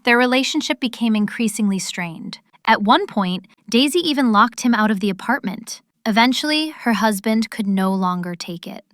Their relationship became increasingly strained. At one point, Daisy even locked him out of the apartment. Eventually, her husband could no longer take it.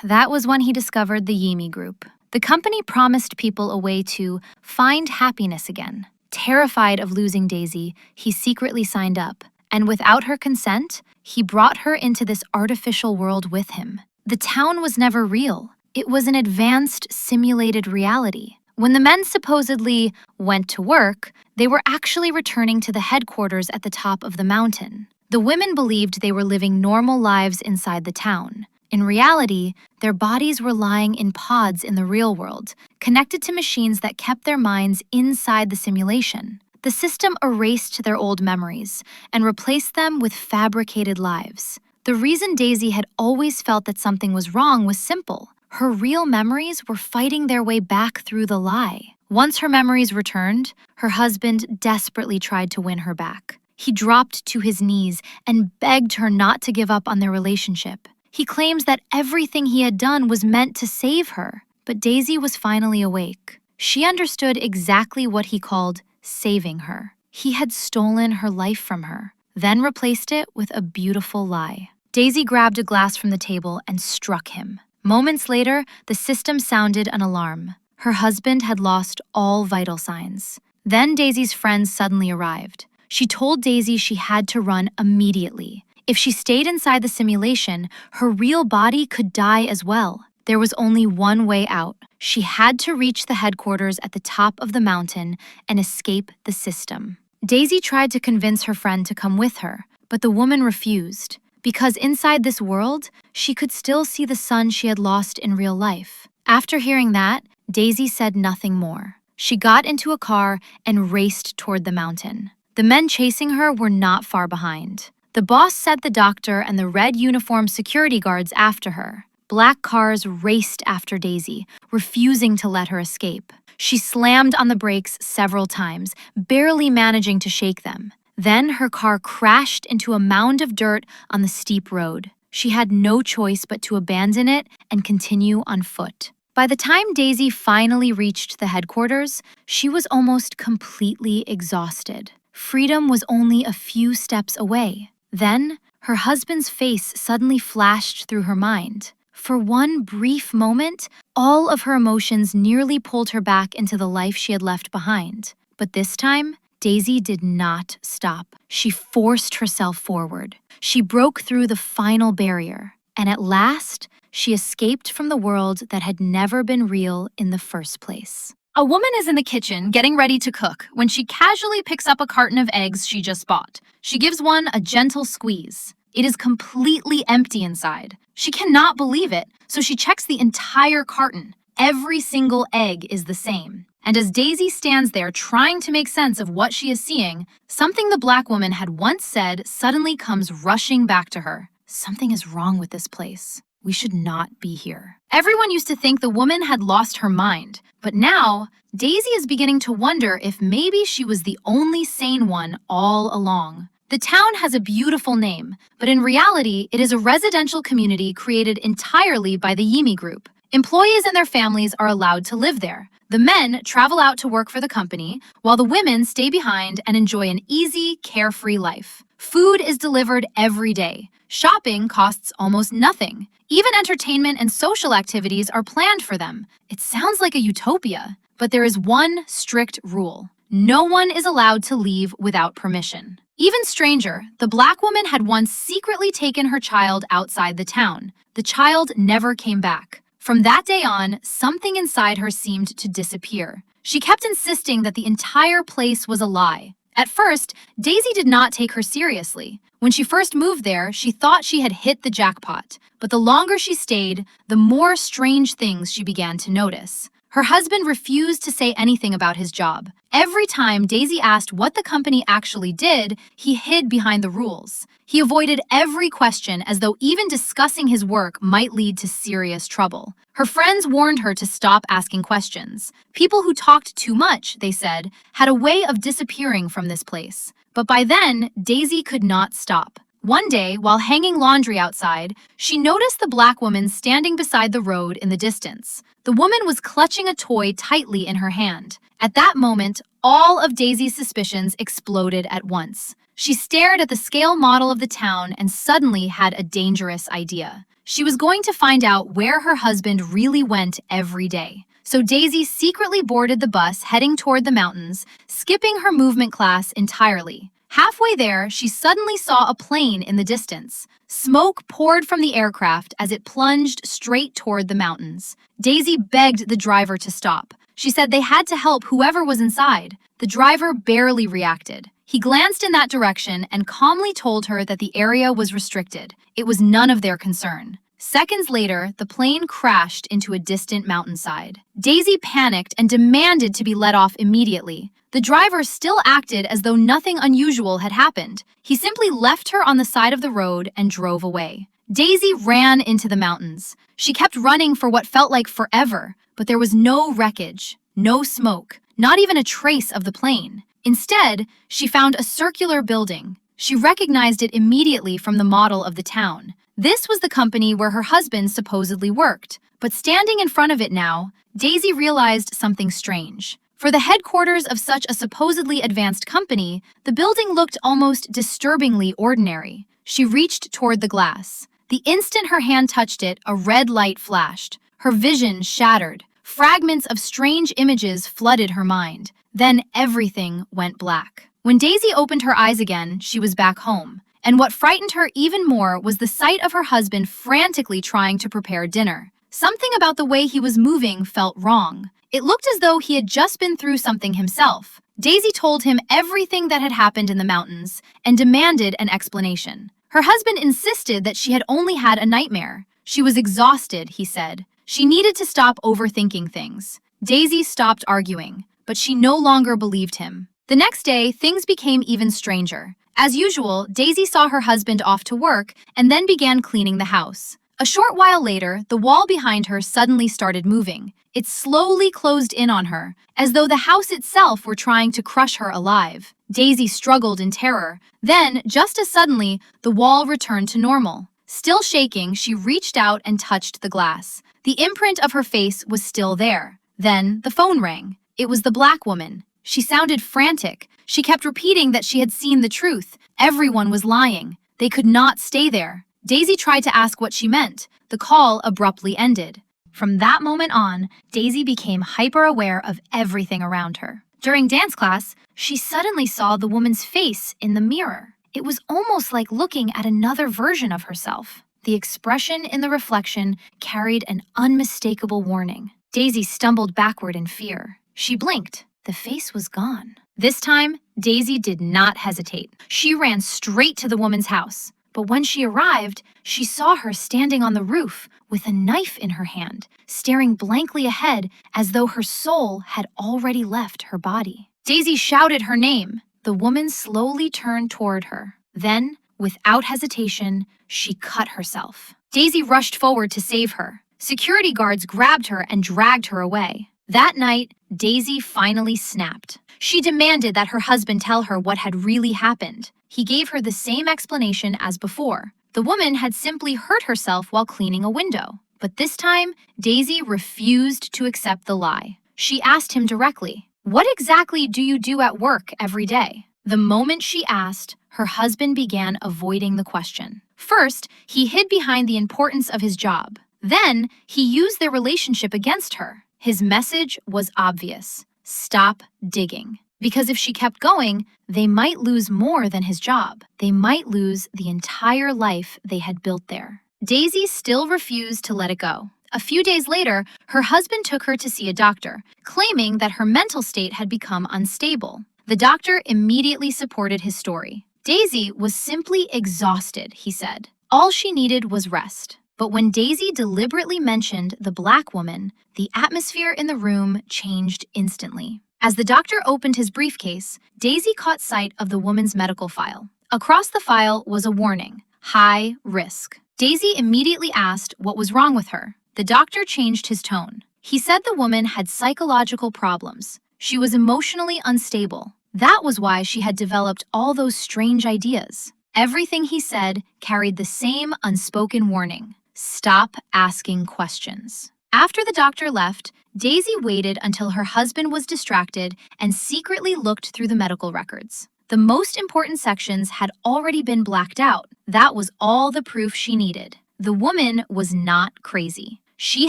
That was when he discovered the Yimi Group. The company promised people a way to find happiness again. Terrified of losing Daisy, he secretly signed up, and without her consent, he brought her into this artificial world with him. The town was never real. It was an advanced, simulated reality. When the men supposedly went to work, they were actually returning to the headquarters at the top of the mountain. The women believed they were living normal lives inside the town. In reality, their bodies were lying in pods in the real world, connected to machines that kept their minds inside the simulation. The system erased their old memories and replaced them with fabricated lives. The reason Daisy had always felt that something was wrong was simple. Her real memories were fighting their way back through the lie. Once her memories returned, her husband desperately tried to win her back. He dropped to his knees and begged her not to give up on their relationship. He claims that everything he had done was meant to save her. But Daisy was finally awake. She understood exactly what he called saving her. He had stolen her life from her, then replaced it with a beautiful lie. Daisy grabbed a glass from the table and struck him. Moments later, the system sounded an alarm. Her husband had lost all vital signs. Then Daisy's friends suddenly arrived. She told Daisy she had to run immediately. If she stayed inside the simulation, her real body could die as well. There was only one way out. She had to reach the headquarters at the top of the mountain and escape the system. Daisy tried to convince her friend to come with her, but the woman refused. Because inside this world, she could still see the son she had lost in real life. After hearing that, Daisy said nothing more. She got into a car and raced toward the mountain. The men chasing her were not far behind. The boss sent the doctor and the red uniformed security guards after her. Black cars raced after Daisy, refusing to let her escape. She slammed on the brakes several times, barely managing to shake them. Then her car crashed into a mound of dirt on the steep road. She had no choice but to abandon it and continue on foot. By the time Daisy finally reached the headquarters, she was almost completely exhausted. Freedom was only a few steps away. Then, her husband's face suddenly flashed through her mind. For one brief moment, all of her emotions nearly pulled her back into the life she had left behind. But this time, Daisy did not stop. She forced herself forward. She broke through the final barrier. And at last, she escaped from the world that had never been real in the first place. A woman is in the kitchen getting ready to cook when she casually picks up a carton of eggs she just bought. She gives one a gentle squeeze. It is completely empty inside. She cannot believe it, so she checks the entire carton. Every single egg is the same. And as Daisy stands there trying to make sense of what she is seeing, something the black woman had once said suddenly comes rushing back to her. Something is wrong with this place. We should not be here. Everyone used to think the woman had lost her mind, but now, Daisy is beginning to wonder if maybe she was the only sane one all along. The town has a beautiful name, but in reality, it is a residential community created entirely by the Yimi Group. Employees and their families are allowed to live there. The men travel out to work for the company, while the women stay behind and enjoy an easy, carefree life. Food is delivered every day. Shopping costs almost nothing. Even entertainment and social activities are planned for them. It sounds like a utopia, but there is one strict rule. No one is allowed to leave without permission. Even stranger, the black woman had once secretly taken her child outside the town. The child never came back. From that day on, something inside her seemed to disappear. She kept insisting that the entire place was a lie. At first, Daisy did not take her seriously. When she first moved there, she thought she had hit the jackpot. But the longer she stayed, the more strange things she began to notice. Her husband refused to say anything about his job. Every time Daisy asked what the company actually did, he hid behind the rules. He avoided every question as though even discussing his work might lead to serious trouble. Her friends warned her to stop asking questions. People who talked too much, they said, had a way of disappearing from this place. But by then, Daisy could not stop. One day, while hanging laundry outside, she noticed the black woman standing beside the road in the distance. The woman was clutching a toy tightly in her hand. At that moment, All of Daisy's suspicions exploded at once. She stared at the scale model of the town and suddenly had a dangerous idea. She was going to find out where her husband really went every day. So Daisy secretly boarded the bus heading toward the mountains, skipping her movement class entirely. Halfway there, she suddenly saw a plane in the distance. Smoke poured from the aircraft as it plunged straight toward the mountains. Daisy begged the driver to stop. She said they had to help whoever was inside. The driver barely reacted. He glanced in that direction and calmly told her that the area was restricted. It was none of their concern. Seconds later, the plane crashed into a distant mountainside. Daisy panicked and demanded to be let off immediately. The driver still acted as though nothing unusual had happened. He simply left her on the side of the road and drove away. Daisy ran into the mountains. She kept running for what felt like forever, but there was no wreckage, no smoke, not even a trace of the plane. Instead, she found a circular building. She recognized it immediately from the model of the town. This was the company where her husband supposedly worked. But standing in front of it now, Daisy realized something strange. For the headquarters of such a supposedly advanced company, the building looked almost disturbingly ordinary. She reached toward the glass. The instant her hand touched it, a red light flashed. Her vision shattered. Fragments of strange images flooded her mind. Then everything went black. When Daisy opened her eyes again, she was back home. And what frightened her even more was the sight of her husband frantically trying to prepare dinner. Something about the way he was moving felt wrong. It looked as though he had just been through something himself. Daisy told him everything that had happened in the mountains and demanded an explanation. Her husband insisted that she had only had a nightmare. She was exhausted, he said. She needed to stop overthinking things. Daisy stopped arguing, but she no longer believed him. The next day, things became even stranger. As usual, Daisy saw her husband off to work and then began cleaning the house. A short while later, the wall behind her suddenly started moving. It slowly closed in on her, as though the house itself were trying to crush her alive. Daisy struggled in terror. Then, just as suddenly, the wall returned to normal. Still shaking, she reached out and touched the glass. The imprint of her face was still there. Then, the phone rang. It was the black woman. She sounded frantic. She kept repeating that she had seen the truth. Everyone was lying. They could not stay there. Daisy tried to ask what she meant. The call abruptly ended. From that moment on, Daisy became hyper-aware of everything around her. During dance class, she suddenly saw the woman's face in the mirror. It was almost like looking at another version of herself. The expression in the reflection carried an unmistakable warning. Daisy stumbled backward in fear. She blinked. The face was gone. This time, Daisy did not hesitate. She ran straight to the woman's house. But when she arrived, she saw her standing on the roof with a knife in her hand, staring blankly ahead as though her soul had already left her body. Daisy shouted her name. The woman slowly turned toward her. Then, without hesitation, she cut herself. Daisy rushed forward to save her. Security guards grabbed her and dragged her away. That night, Daisy finally snapped. She demanded that her husband tell her what had really happened. He gave her the same explanation as before. The woman had simply hurt herself while cleaning a window. But this time, Daisy refused to accept the lie. She asked him directly, "What exactly do you do at work every day?" The moment she asked, her husband began avoiding the question. First, he hid behind the importance of his job. Then, he used their relationship against her. His message was obvious. Stop digging. Because if she kept going, they might lose more than his job. They might lose the entire life they had built there. Daisy still refused to let it go. A few days later, her husband took her to see a doctor, claiming that her mental state had become unstable. The doctor immediately supported his story. Daisy was simply exhausted, he said. All she needed was rest. But when Daisy deliberately mentioned the black woman, the atmosphere in the room changed instantly. As the doctor opened his briefcase, Daisy caught sight of the woman's medical file. Across the file was a warning, high risk. Daisy immediately asked what was wrong with her. The doctor changed his tone. He said the woman had psychological problems. She was emotionally unstable. That was why she had developed all those strange ideas. Everything he said carried the same unspoken warning. Stop asking questions. After the doctor left, Daisy waited until her husband was distracted and secretly looked through the medical records. The most important sections had already been blacked out. That was all the proof she needed. The woman was not crazy. She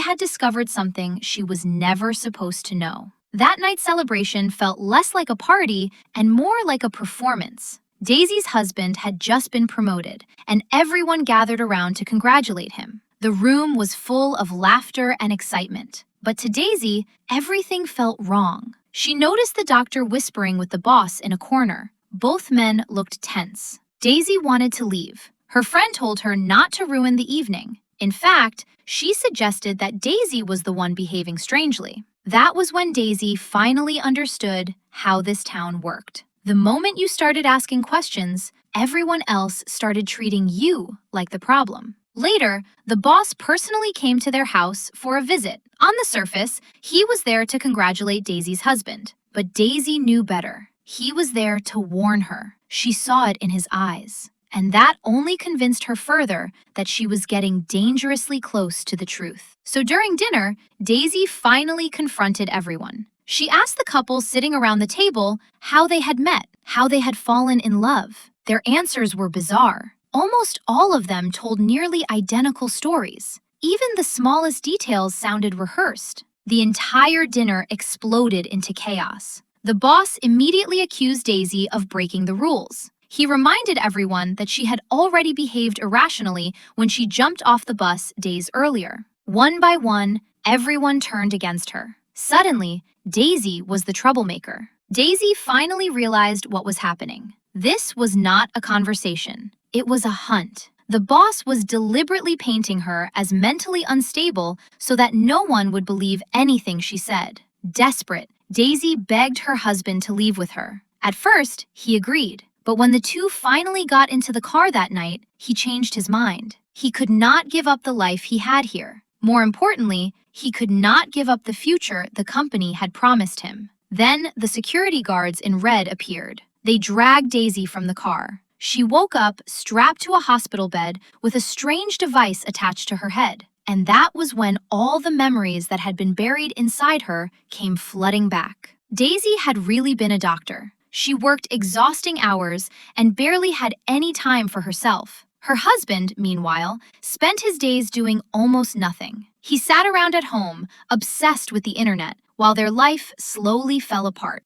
had discovered something she was never supposed to know. That night's celebration felt less like a party and more like a performance. Daisy's husband had just been promoted, and everyone gathered around to congratulate him. The room was full of laughter and excitement. But to Daisy, everything felt wrong. She noticed the doctor whispering with the boss in a corner. Both men looked tense. Daisy wanted to leave. Her friend told her not to ruin the evening. In fact, she suggested that Daisy was the one behaving strangely. That was when Daisy finally understood how this town worked. The moment you started asking questions, everyone else started treating you like the problem. Later, the boss personally came to their house for a visit. On the surface, he was there to congratulate Daisy's husband. But Daisy knew better. He was there to warn her. She saw it in his eyes. And that only convinced her further that she was getting dangerously close to the truth. So during dinner, Daisy finally confronted everyone. She asked the couple sitting around the table how they had met, how they had fallen in love. Their answers were bizarre. Almost all of them told nearly identical stories. Even the smallest details sounded rehearsed. The entire dinner exploded into chaos. The boss immediately accused Daisy of breaking the rules. He reminded everyone that she had already behaved irrationally when she jumped off the bus days earlier. One by one, everyone turned against her. Suddenly, Daisy was the troublemaker. Daisy finally realized what was happening. This was not a conversation. It was a hunt. The boss was deliberately painting her as mentally unstable so that no one would believe anything she said. Desperate, Daisy begged her husband to leave with her. At first, he agreed. But when the two finally got into the car that night, he changed his mind. He could not give up the life he had here. More importantly, he could not give up the future the company had promised him. Then the security guards in red appeared. They dragged Daisy from the car. She woke up strapped to a hospital bed with a strange device attached to her head. And that was when all the memories that had been buried inside her came flooding back. Daisy had really been a doctor. She worked exhausting hours and barely had any time for herself. Her husband, meanwhile, spent his days doing almost nothing. He sat around at home, obsessed with the internet, while their life slowly fell apart.